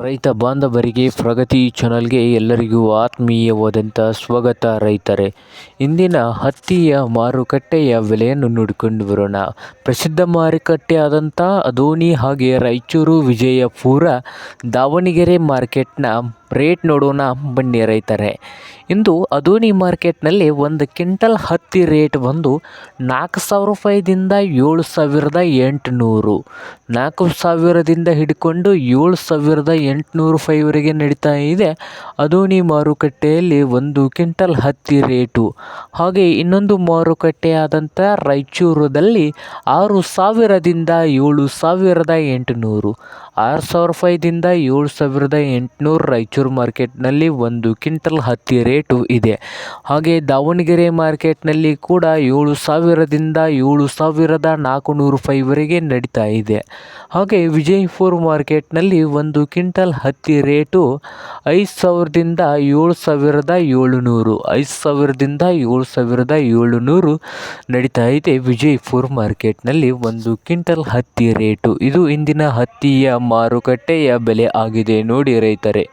ರೈತ ಬಾಂಧವರಿಗೆ ಪ್ರಗತಿ ಚಾನಲ್ಗೆ ಎಲ್ಲರಿಗೂ ಆತ್ಮೀಯವಾದಂಥ ಸ್ವಾಗತ ರೈತರೇ. ಇಂದಿನ ಹತ್ತಿಯ ಮಾರುಕಟ್ಟೆಯ ಬೆಲೆಯನ್ನು ನೋಡಿಕೊಂಡು ಬರೋಣ. ಪ್ರಸಿದ್ಧ ಮಾರುಕಟ್ಟೆ ಆದಂಥ ಅದೋನಿ ಹಾಗೆ ರಾಯಚೂರು, ವಿಜಯಪುರ, ದಾವಣಗೆರೆ ಮಾರ್ಕೆಟ್ನ ರೇಟ್ ನೋಡೋಣ ಬನ್ನಿ ರೈತರೇ. ಇಂದು ಅದೋನಿ ಮಾರ್ಕೆಟ್ನಲ್ಲಿ ಒಂದು ಕ್ವಿಂಟಲ್ ಹತ್ತಿ ರೇಟ್ ಬಂದು 4,000 ರೂಪಾಯಿದಿಂದ 7,800, 4,000ದಿಂದ ಹಿಡ್ಕೊಂಡು 7,800 ರೂಪಾಯಿವರೆಗೆ ನಡೀತಾ ಇದೆ ಅದೋನಿ ಮಾರುಕಟ್ಟೆಯಲ್ಲಿ ಒಂದು ಕ್ವಿಂಟಲ್ ಹತ್ತಿ ರೇಟು. ಹಾಗೆ ಇನ್ನೊಂದು ಮಾರುಕಟ್ಟೆ ಆದಂಥ ರಾಯಚೂರದಲ್ಲಿ 6,000ದಿಂದ 7,800, 6,000 ರೂಪಾಯಿದಿಂದ 7,800 ರಾಯಚೂರು ಮಾರ್ಕೆಟ್ನಲ್ಲಿ ಒಂದು ಕ್ವಿಂಟಲ್ ಹತ್ತಿ ರೇಟು ಇದೆ. ಹಾಗೆ ದಾವಣಗೆರೆ ಮಾರ್ಕೆಟ್ನಲ್ಲಿ ಕೂಡ 7,000ದಿಂದ 7,400 ರೂಪಾಯಿವರೆಗೆ ನಡೀತಾ ಇದೆ. ಹಾಗೆ ವಿಜಯಪುರ ಮಾರ್ಕೆಟ್ನಲ್ಲಿ ಒಂದು ಕ್ವಿಂಟಲ್ ಹತ್ತಿ ರೇಟು 5,000ದಿಂದ 7,700, 5,000ದಿಂದ 7,700 ನಡೀತಾ ಇದೆ ವಿಜಯಪುರ ಮಾರ್ಕೆಟ್ನಲ್ಲಿ ಒಂದು ಕ್ವಿಂಟಲ್ ಹತ್ತಿ ರೇಟು. ಇದು ಇಂದಿನ ಹತ್ತಿಯ ಮಾರುಕಟ್ಟೆಯ ಬೆಲೆ ಆಗಿದೆ ನೋಡಿ ರೈತರೇ.